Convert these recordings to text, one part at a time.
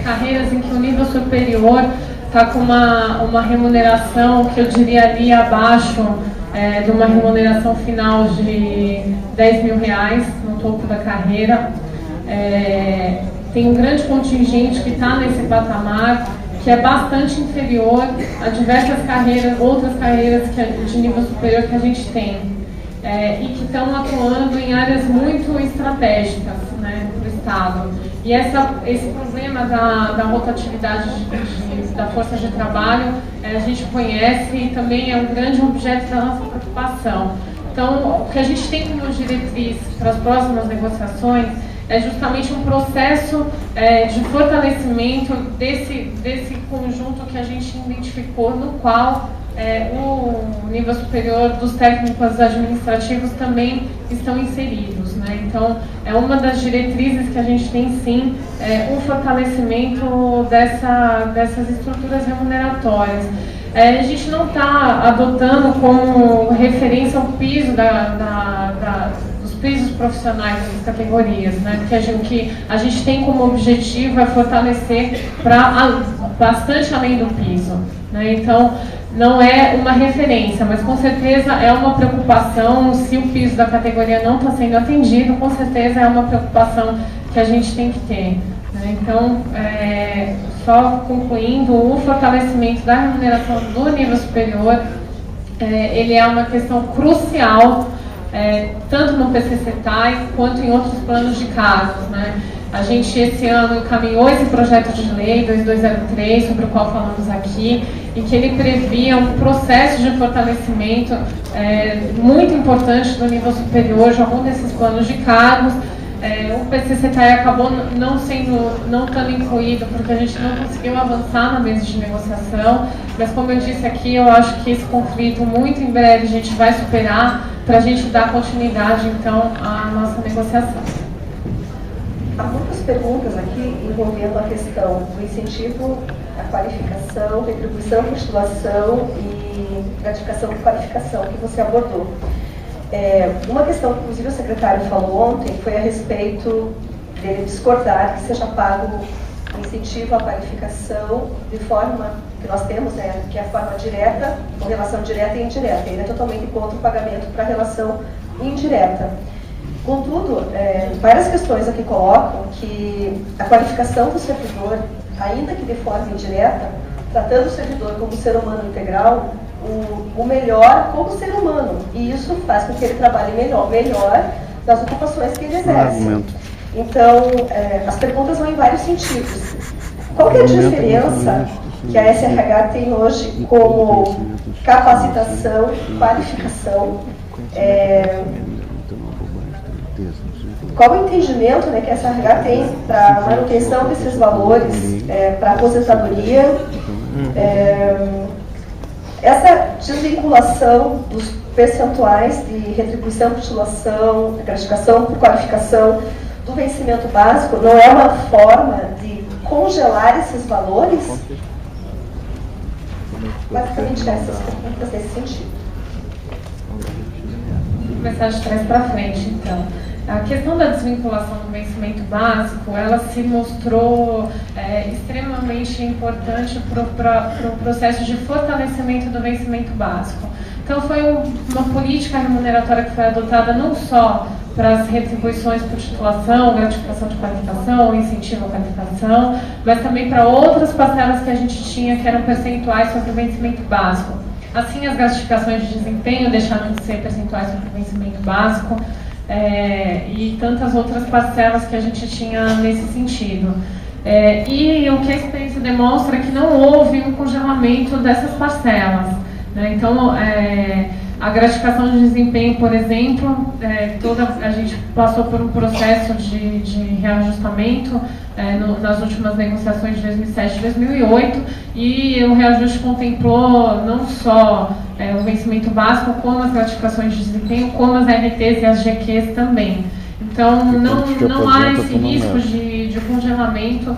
carreiras em que o nível superior está com uma remuneração que eu diria ali abaixo de uma remuneração final de R$10.000 no topo da carreira. Tem um grande contingente que está nesse patamar, que é bastante inferior a diversas carreiras, outras carreiras de nível superior que a gente tem. E que estão atuando em áreas muito estratégicas, né, do Estado. E esse problema da rotatividade da força de trabalho, a gente conhece e também é um grande objeto da nossa preocupação. Então, o que a gente tem como diretriz para as próximas negociações é justamente um processo de fortalecimento desse conjunto que a gente identificou, no qual o nível superior dos técnicos administrativos também estão inseridos, né? Então, é uma das diretrizes que a gente tem, sim, um fortalecimento dessas estruturas remuneratórias. A gente não está adotando como referência o piso dos pisos profissionais das categorias, né? Porque o que a gente tem como objetivo é fortalecer para bastante além do piso, né? Então, não é uma referência, mas com certeza é uma preocupação. Se o piso da categoria não está sendo atendido, com certeza é uma preocupação que a gente tem que ter, né? Então, só concluindo, o fortalecimento da remuneração do nível superior, ele é uma questão crucial, tanto no PCCETAI quanto em outros planos de cargos, né? A gente, esse ano, encaminhou esse projeto de lei 2203, sobre o qual falamos aqui, e que ele previa um processo de fortalecimento muito importante do nível superior de algum desses planos de cargos. O PCCETAI acabou não estando incluído, porque a gente não conseguiu avançar na mesa de negociação, mas, como eu disse aqui, eu acho que esse conflito, muito em breve, a gente vai superar, para a gente dar continuidade, então, à nossa negociação. Há muitas perguntas aqui envolvendo a questão do incentivo à qualificação, retribuição por titulação e gratificação por qualificação, que você abordou. Uma questão que, inclusive, o secretário falou ontem foi a respeito dele discordar que seja pago incentivo à qualificação de forma que nós temos, que é a forma direta, com relação direta e indireta. Ele é totalmente contra o pagamento para a relação indireta. Contudo, várias questões aqui colocam que a qualificação do servidor, ainda que de forma indireta, tratando o servidor como ser humano integral, o melhor como ser humano. E isso faz com que ele trabalhe melhor das ocupações que ele exerce. Então, as perguntas vão em vários sentidos. Qual que é a diferença que a SRH tem hoje como capacitação, qualificação? Qual o entendimento que a SRH tem para a manutenção desses valores, para a aposentadoria? Essa desvinculação dos percentuais de retribuição por titulação, gratificação por qualificação do vencimento básico não é uma forma de congelar esses valores? Basicamente, essas perguntas nesse sentido. Vou começar de trás para frente, então. A questão da desvinculação do vencimento básico, ela se mostrou extremamente importante para o processo de fortalecimento do vencimento básico. Então, foi uma política remuneratória que foi adotada não só para as retribuições por titulação, gratificação de qualificação, incentivo à qualificação, mas também para outras parcelas que a gente tinha, que eram percentuais sobre o vencimento básico. Assim, as gratificações de desempenho deixaram de ser percentuais sobre o vencimento básico, e tantas outras parcelas que a gente tinha nesse sentido. E o que a experiência demonstra é que não houve um congelamento dessas parcelas, né? Então, a gratificação de desempenho, por exemplo, a gente passou por um processo de reajustamento nas últimas negociações de 2007 e 2008, e o reajuste contemplou não só o vencimento básico, como as gratificações de desempenho, como as RTs e as GQs também. Então, não há esse risco de congelamento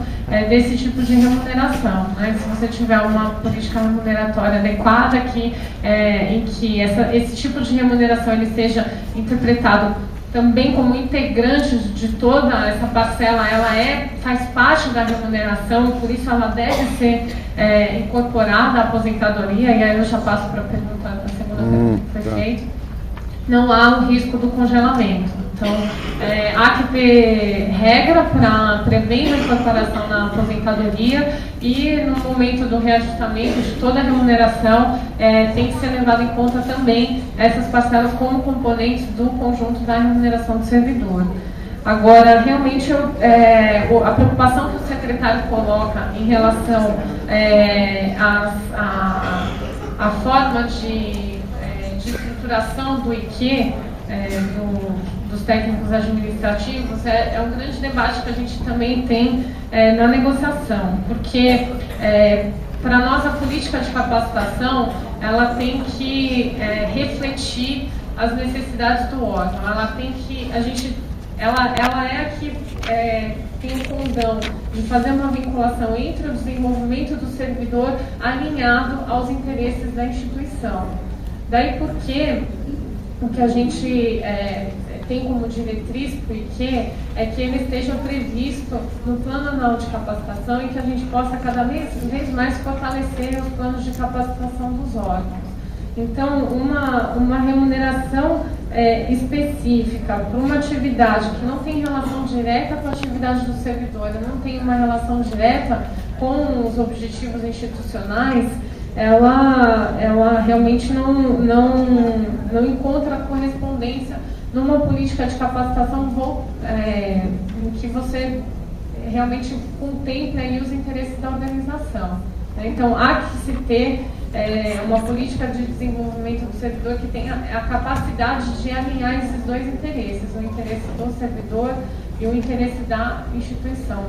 desse tipo de remuneração, né? Se você tiver uma política remuneratória adequada, em que esse tipo de remuneração ele seja interpretado também como integrante de toda essa parcela, ela faz parte da remuneração, por isso ela deve ser incorporada à aposentadoria, e aí eu já passo para a pergunta, a segunda pergunta que foi feita. Não há o risco do congelamento. Então, há que ter regra para prever a incorporação na aposentadoria, e no momento do reajustamento de toda a remuneração tem que ser levado em conta também essas parcelas como componentes do conjunto da remuneração do servidor. Agora, realmente, a preocupação que o secretário coloca em relação à forma de estruturação do IQ, dos técnicos administrativos, é um grande debate que a gente também tem na negociação, porque para nós a política de capacitação ela tem que refletir as necessidades do órgão, ela tem que, ela é a que tem o condão de fazer uma vinculação entre o desenvolvimento do servidor alinhado aos interesses da instituição. Daí porque o que a gente tem como diretriz para o IQ é que ele esteja previsto no Plano Anual de Capacitação e que a gente possa cada vez mais fortalecer os planos de capacitação dos órgãos. Então, uma remuneração específica para uma atividade que não tem relação direta com a atividade do servidor, não tem uma relação direta com os objetivos institucionais, ela realmente não encontra correspondência numa política de capacitação em que você realmente contemple aí os interesses da organização. Então, há que se ter uma política de desenvolvimento do servidor que tenha a capacidade de alinhar esses dois interesses, o interesse do servidor e o interesse da instituição.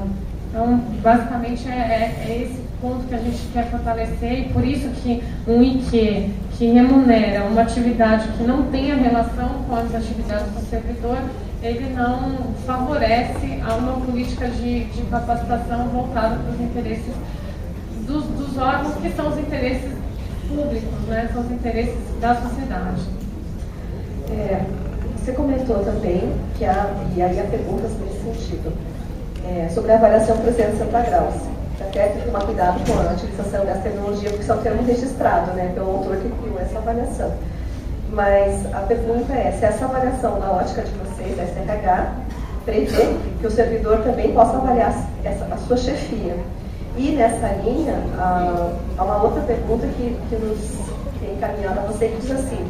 Então, basicamente, é esse ponto que a gente quer fortalecer, e por isso que um IQ que remunera uma atividade que não tenha relação com as atividades do servidor, ele não favorece a uma política de capacitação voltada para os interesses dos órgãos, que são os interesses públicos, né? São os interesses da sociedade. Você comentou também que e aí a pergunta nesse sentido, sobre a avaliação por 360 graus. Até tem que tomar cuidado com a utilização dessa terminologia, porque são termos registrados, né, pelo autor que criou essa avaliação. Mas a pergunta é se essa avaliação, na ótica de vocês, da SRH, prevê que o servidor também possa avaliar a sua chefia. E nessa linha, há uma outra pergunta que nos tem encaminhado a você, que diz assim: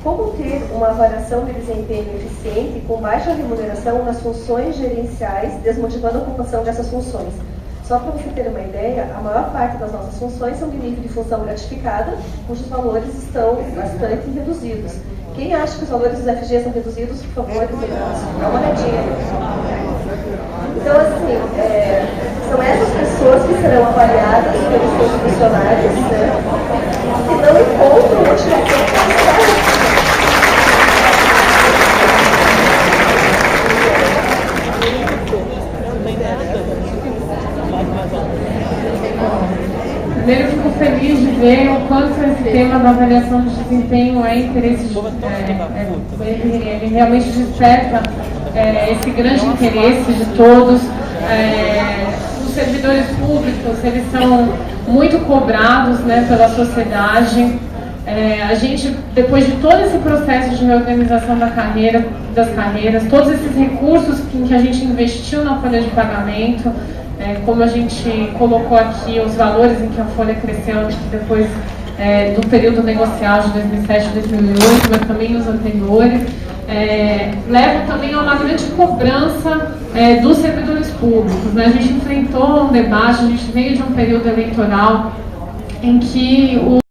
como ter uma avaliação de desempenho eficiente com baixa remuneração nas funções gerenciais, desmotivando a ocupação dessas funções? Só para você ter uma ideia, a maior parte das nossas funções são de nível de função gratificada, cujos valores estão bastante reduzidos. Quem acha que os valores dos FG são reduzidos, por favor, dá uma olhadinha. Então, assim, são essas pessoas que serão avaliadas pelos seus funcionários, né, que não encontram motivação para estar. Primeiro, eu fico feliz de ver o quanto esse tema da avaliação de desempenho é interesse, ele realmente desperta esse grande interesse de todos. Os servidores públicos, eles são muito cobrados, né, pela sociedade. A gente, depois de todo esse processo de reorganização das carreiras, todos esses recursos em que a gente investiu na folha de pagamento, como a gente colocou aqui os valores em que a folha cresceu depois do período negocial de 2007 e 2008, mas também os anteriores, leva também a uma grande cobrança dos servidores públicos, né? A gente enfrentou um debate, a gente veio de um período eleitoral em que